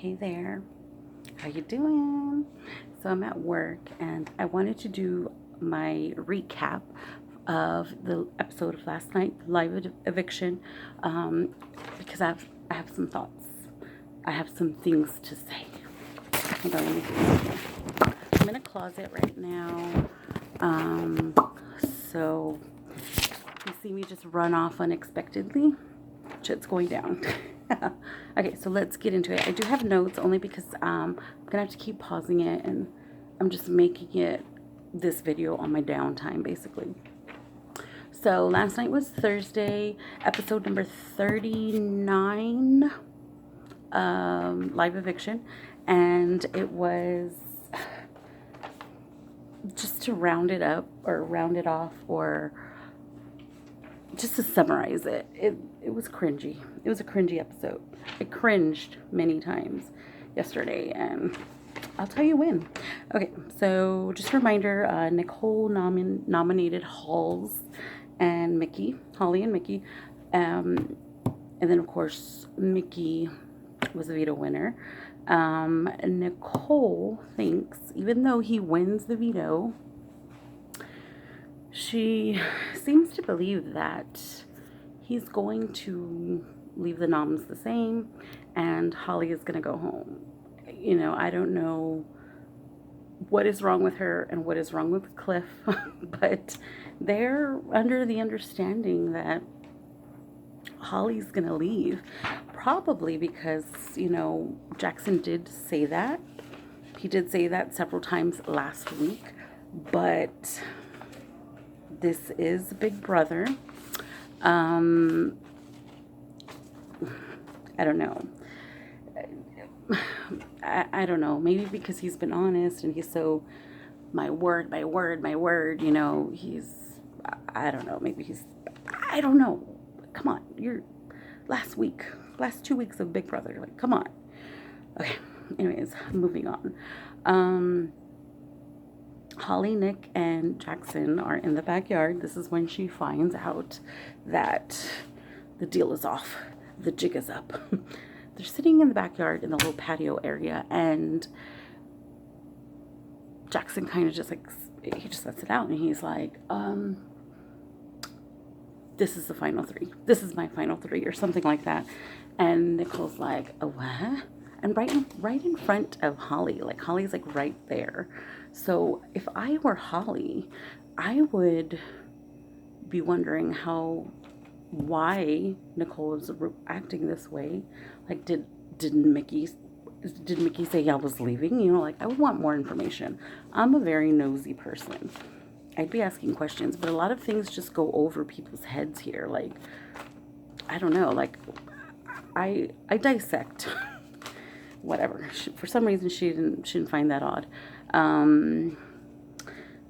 Hey there, how you doing? So I'm at work and I wanted to do my recap of the episode of last night, live eviction, um, because I have some thoughts. I have some things to say. Hold on, let me see. I'm in a closet right now. Um, so you see me just run off unexpectedly. Shit's going down. Okay, so let's get into it. I do have notes only because I'm gonna have to keep pausing it, and I'm just making it this video on my downtime basically. So last night was Thursday, episode number 39, live eviction, and it was, just to round it up or round it off, or just to summarize it was cringy. It was a cringy episode. I cringed many times yesterday, and I'll tell you when. Okay, so just a reminder, Nicole nominated Halls and Mickey, Holly and Mickey, and then of course Mickey was the veto winner. Nicole thinks, even though he wins the veto, she seems to believe that he's going to leave the noms the same and Holly is going to go home. I don't know what is wrong with her and what is wrong with Cliff, but they're under the understanding that Holly's going to leave. Probably because, Jackson did say that. He did say that several times last week, but this is Big Brother. I don't know. I don't know. Maybe because he's been honest and he's so my word, my word, my word. I don't know. Maybe I don't know. Come on, you're last 2 weeks of Big Brother. Like, come on. Okay. Anyways, moving on. Holly, Nick, and Jackson are in the backyard. This is when she finds out that the deal is off. The jig is up. They're sitting in the backyard in the little patio area, and Jackson kind of just he just lets it out, and he's like, this is the final three. This is my final three, or something like that. And Nicole's like, oh, what? And right in front of Holly. Like, Holly's like right there. So if I were Holly, I would be wondering why Nicole is acting this way. Like, did Mickey say I was leaving? I would want more information. I'm a very nosy person. I'd be asking questions, but a lot of things just go over people's heads here. Like, I don't know. Like, I dissect. Whatever. For some reason, she didn't find that odd.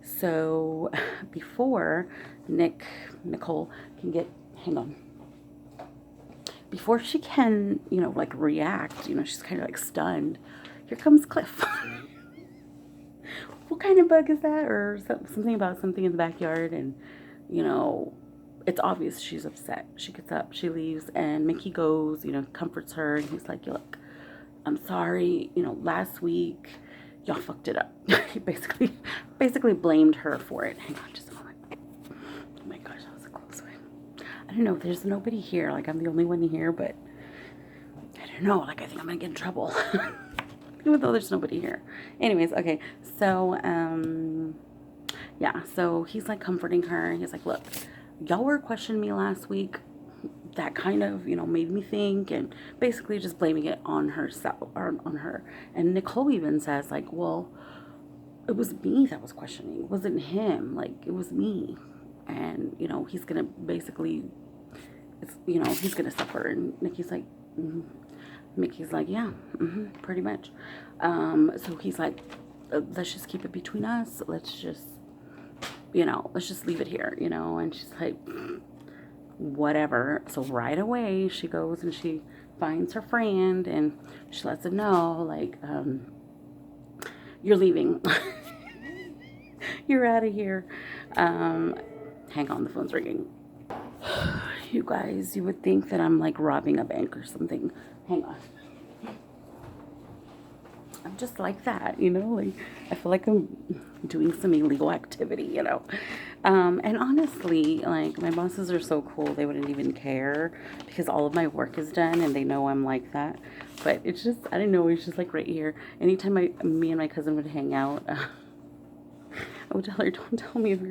So before Nicole can hang on. Before she can, react, she's kind of like stunned. Here comes Cliff. What kind of bug is that? Or something about something in the backyard. And, it's obvious she's upset. She gets up, she leaves, and Mickey goes, comforts her. And he's like, look, I'm sorry, last week y'all fucked it up. He basically blamed her for it. Hang on just a moment. Oh my gosh, that was a close one. I don't know, there's nobody here. Like, I'm the only one here, but I don't know. Like, I think I'm gonna get in trouble. Even though there's nobody here. Anyways, okay. So, yeah. So he's like comforting her. He's like, look, y'all were questioning me last week. That kind of, made me think, and basically just blaming it on herself, or on her. And Nicole even says, like, well, it was me that was questioning. It wasn't him. Like, it was me. And, he's going to basically, he's going to suffer. And Mickey's like, yeah, pretty much. So he's like, let's just keep it between us. Let's just leave it here, And she's like, whatever. So right away she goes and she finds her friend and she lets him know, like, you're leaving. You're out of here. Hang on, the phone's ringing. You guys, you would think that I'm like robbing a bank or something. Hang on. I'm just like that, you know, like I feel like I'm doing some illegal activity, you know. And honestly, like my bosses are so cool, they wouldn't even care because all of my work is done and they know I'm like that. But it's just, I don't know, it's just like right here. Anytime me and my cousin would hang out, I would tell her, don't tell me if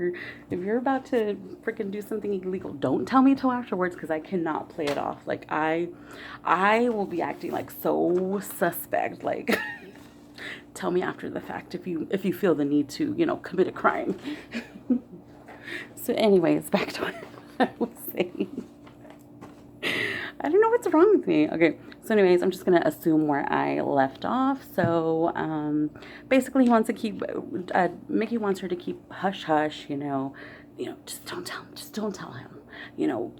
you're about to freaking do something illegal. Don't tell me till afterwards because I cannot play it off. Like I will be acting like so suspect. Like tell me after the fact if you feel the need to commit a crime. So, anyways, back to what I was saying. I don't know what's wrong with me. Okay, so anyways, I'm just gonna assume where I left off. So, basically, he wants to keep. Mickey wants her to keep hush hush. Just don't tell him.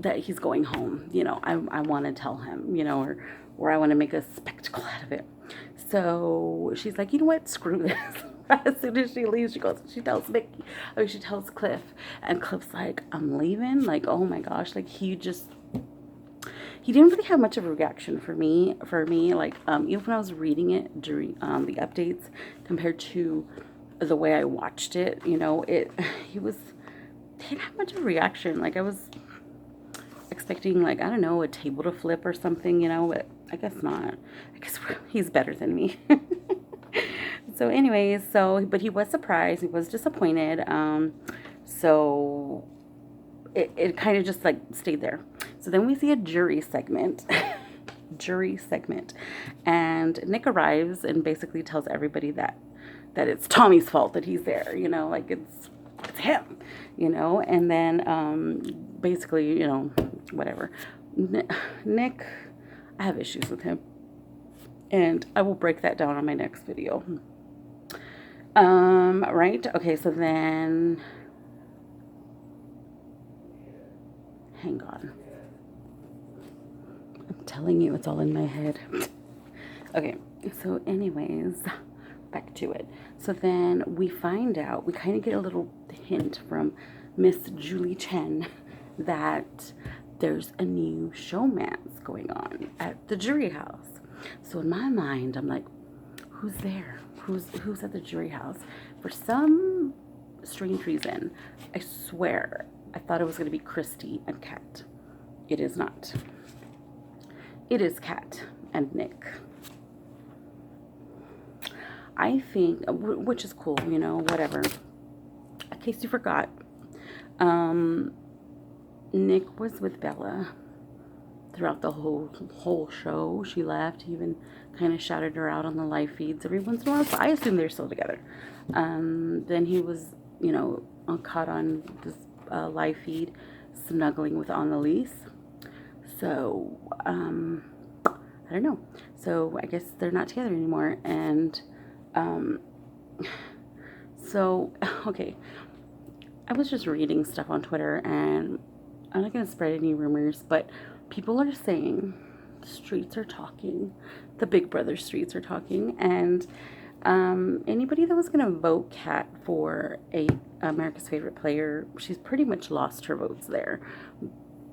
That he's going home. I want to tell him. Or I want to make a spectacle out of it. So she's like, you know what? Screw this. As soon as she leaves, she tells Cliff, and Cliff's like, I'm leaving. Like, oh my gosh, like he didn't really have much of a reaction for me. Like, even when I was reading it during the updates, compared to the way I watched it, he didn't have much of a reaction. Like, I was expecting, like, I don't know, a table to flip or something, but I guess not. I guess he's better than me. So anyways, but he was surprised, he was disappointed. So it kind of just like stayed there. So then we see a jury segment. And Nick arrives and basically tells everybody that it's Tommy's fault that he's there, like it's him, and then basically, whatever. Nick, I have issues with him, and I will break that down on my next video. Right? Okay, so then hang on. I'm telling you, it's all in my head. Okay, so anyways, back to it. So then we find out, we kind of get a little hint from Miss Julie Chen that there's a new showmance going on at the jury house. So in my mind, I'm like, who's there? Who's at the jury house? For some strange reason, I swear, I thought it was going to be Christy and Kat. It is not. It is Kat and Nick. I think, which is cool, whatever. In case you forgot, Nick was with Bella throughout the whole show. She left. He even kind of shouted her out on the live feeds every once in a while. So I assume they're still together. Then he was, caught on this live feed snuggling with Annalise. So, I don't know. So I guess they're not together anymore. And, so, okay. I was just reading stuff on Twitter, and I'm not going to spread any rumors, but people are saying the streets are talking. The Big Brother streets are talking. And anybody that was going to vote Kat for America's Favorite Player, she's pretty much lost her votes there,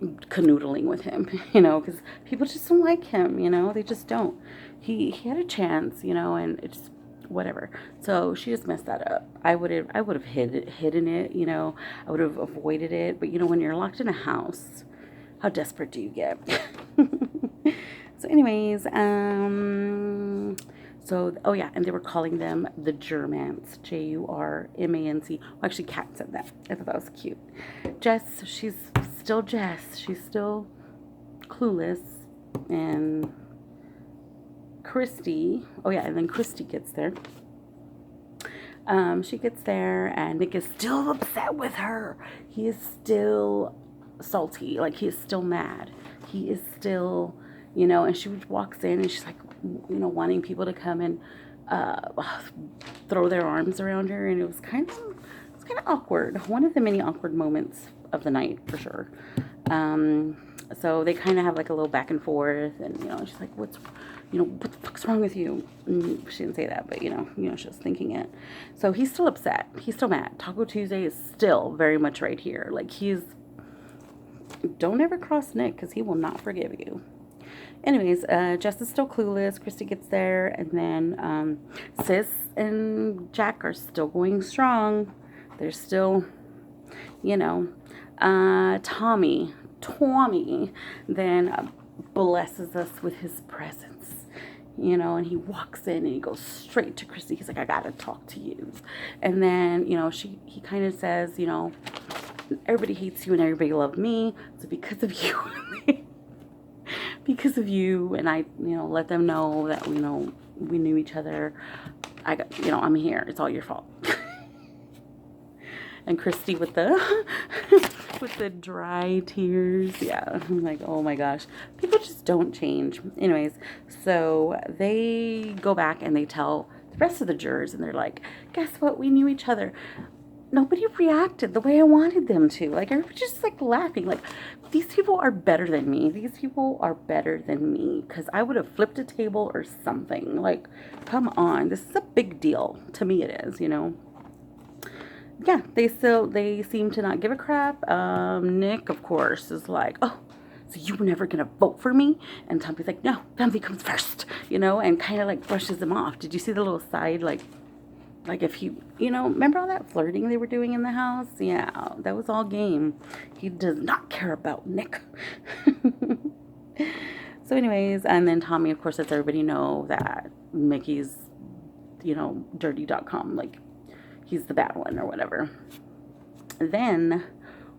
canoodling with him, because people just don't like him, they just don't. He had a chance, and it's whatever. So she just messed that up. I would have hidden it, I would have avoided it. But when you're locked in a house, how desperate do you get? So anyways, oh yeah, and they were calling them the Germans, Jurmance. Well, actually, Kat said that. I thought that was cute. Jess, she's still Jess. She's still clueless. And Christy, oh yeah, and then Christy gets there. She gets there, and Nick is still upset with her. He is still salty. Like, he is still mad. He is still, and she walks in, and she's like, wanting people to come and throw their arms around her, and it was kind of awkward. One of the many awkward moments of the night, for sure. So they kind of have like a little back and forth, and she's like, what the fuck's wrong with you? And she didn't say that, but she was thinking it. So he's still upset. He's still mad. Taco Tuesday is still very much right here. Like, don't ever cross Nick, because he will not forgive you. Anyways, Jess is still clueless. Christy gets there, and then Sis and Jack are still going strong. They're still, you know, Tommy then blesses us with his presence, and he walks in and he goes straight to Christy. He's like, I gotta talk to you. And then, he kind of says, everybody hates you and everybody loves me. So because of you, because of you, and I, let them know that, we knew each other. I'm here. It's all your fault. And Christy with the with the dry tears. Yeah, I'm like, oh my gosh, people just don't change. Anyways, so they go back and they tell the rest of the jurors, and they're like, guess what? We knew each other. Nobody reacted the way I wanted them to. Like, everybody just like laughing. Like, these people are better than me. These people are better than me, because I would have flipped a table or something. Like, come on, this is a big deal. To me, it is. Yeah, they seem to not give a crap. Nick, of course, is like, oh, so you were never gonna vote for me? And Tommy's like, no, family comes first, and kind of like brushes him off. Did you see the little side, like if he, remember all that flirting they were doing in the house? Yeah, that was all game. He does not care about Nick. So anyways, and then Tommy, of course, lets everybody know that Mickey's, dirty.com, like, he's the bad one or whatever. Then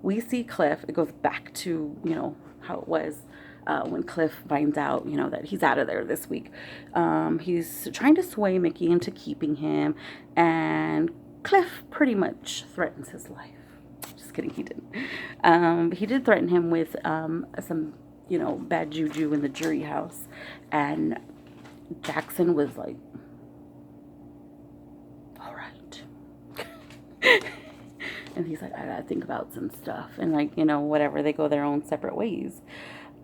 we see Cliff. It goes back to, how it was when Cliff finds out, that he's out of there this week. He's trying to sway Mickey into keeping him, and Cliff pretty much threatens his life. Just kidding, he didn't. He did threaten him with some, bad juju in the jury house, and Jackson was like, and he's like, I gotta think about some stuff. And like, whatever, they go their own separate ways.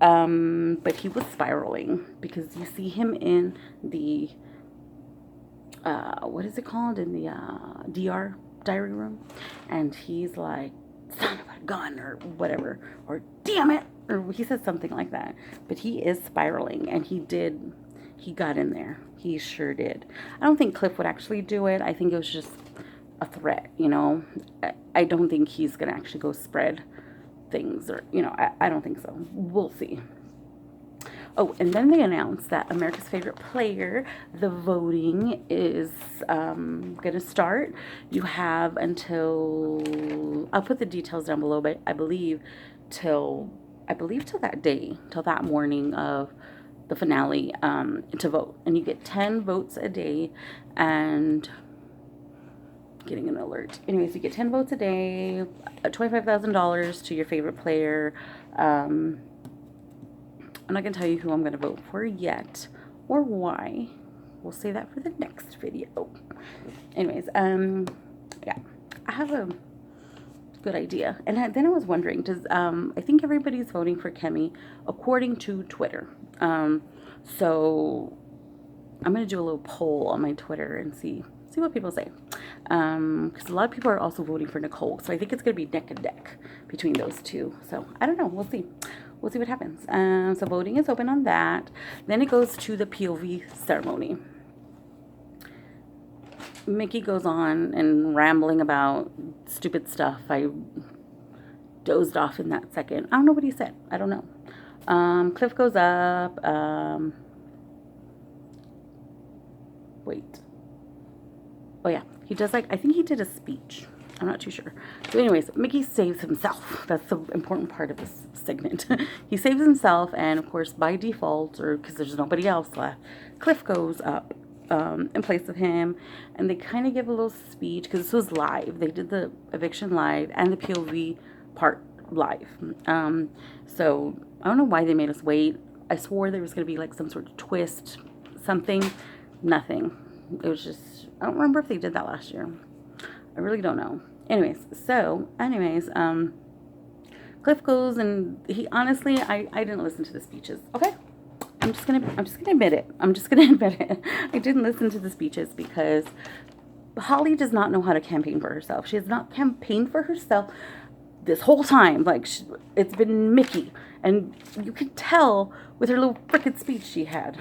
But he was spiraling, because you see him in the, what is it called? In the DR, diary room. And he's like, son of a gun, or whatever. Or damn it. Or he says something like that. But he is spiraling, and he got in there. He sure did. I don't think Cliff would actually do it. I think it was just a threat, I don't think he's gonna actually go spread things, or I don't think so. We'll see. Oh, and then they announced that America's Favorite Player, the voting is gonna start. You have until, I'll put the details down below, but I believe till that day, till that morning of the finale, to vote. And you get 10 votes a day, and getting an alert. Anyways, you get 10 votes a day, $25,000 to your favorite player. I'm not going to tell you who I'm going to vote for yet, or why. We'll say that for the next video. Anyways, yeah, I have a good idea. And then I was wondering, I think everybody's voting for Kemi according to Twitter. So I'm going to do a little poll on my Twitter and see what people say. Because a lot of people are also voting for Nicole. So I think it's going to be neck and neck between those two. So I don't know. We'll see. We'll see what happens. So voting is open on that. Then it goes to the POV ceremony. Mickey goes on and rambling about stupid stuff. I dozed off in that second. I don't know what he said. I don't know. Cliff goes up. Wait. Oh, yeah. He does, I think he did a speech. I'm not too sure. So anyways, Mickey saves himself. That's the important part of this segment. He saves himself, and of course, by default, or because there's nobody else left, Cliff goes up in place of him, and they kind of give a little speech, because this was live. They did the eviction live and the POV part live. So I don't know why they made us wait. I swore there was going to be like some sort of twist, something. Nothing. It was just, I don't remember if they did that last year. I really don't know. Anyways, Cliff goes, and he honestly, I didn't listen to the speeches. Okay, I'm just gonna admit it. I didn't listen to the speeches because Holly does not know how to campaign for herself. She has not campaigned for herself this whole time. Like, it's been Mickey, And you could tell with her little frickin' speech she had.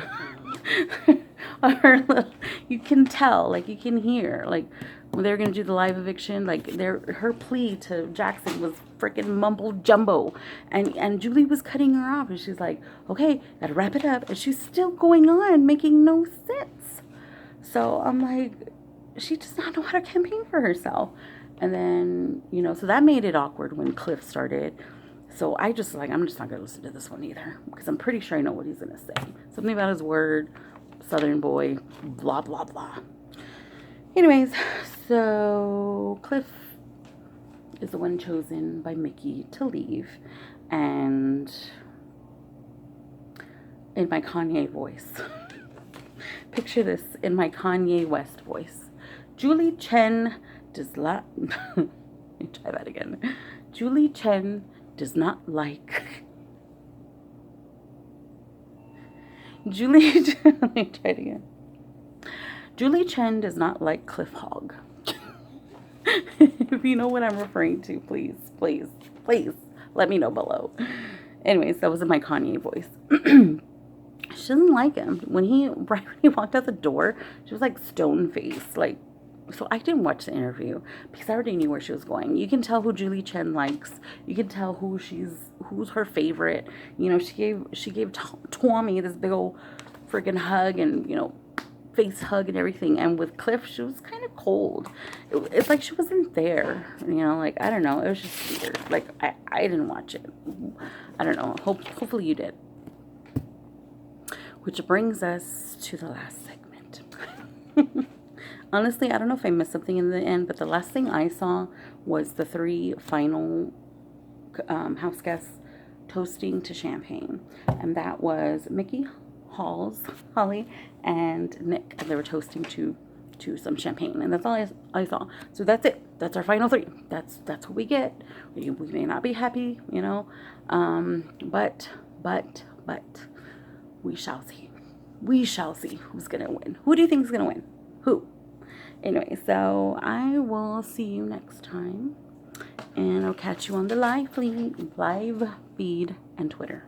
You can tell, like, you can hear, like, when they were gonna do the live eviction, like, her plea to Jackson was freaking mumble jumbo, and Julie was cutting her off, and she's like, okay, gotta wrap it up, and she's still going on, making no sense. So I'm like, she does not know how to campaign for herself. And then, so that made it awkward when Cliff started. So I'm just not going to listen to this one either, because I'm pretty sure I know what he's going to say. Something about his word, Southern boy, blah, blah, blah. Anyways, so Cliff is the one chosen by Mickey to leave. And in my Kanye voice, picture this in my Kanye West voice. Julie Chen does not... Let me try that again. Julie Chen does not like... Let me try it again. Julie Chen does not like Cliff Hogg. If you know what I'm referring to, please let me know below. Anyways, that was in my Kanye voice. She doesn't like him. Right when he walked out the door, she was like stone faced. Like, so I didn't watch the interview because I already knew where she was going. You can tell who Julie Chen likes. You can tell who's her favorite. She gave Tommy this big old freaking hug and face hug and everything. And with Cliff, she was kind of cold. It's like she wasn't there. Like, I don't know. It was just weird. Like, I didn't watch it. I don't know. Hopefully you did. Which brings us to the last segment. Honestly, I don't know if I missed something in the end, but the last thing I saw was the 3 final house guests toasting to champagne. And that was Mickey, Holly, and Nick. And they were toasting to some champagne. And that's all I saw. So that's it. That's our final 3. That's what we get. We may not be happy, but we shall see. We shall see who's going to win. Who do you think is going to win? Who? Anyway, so I will see you next time. And I'll catch you on the live feed and Twitter.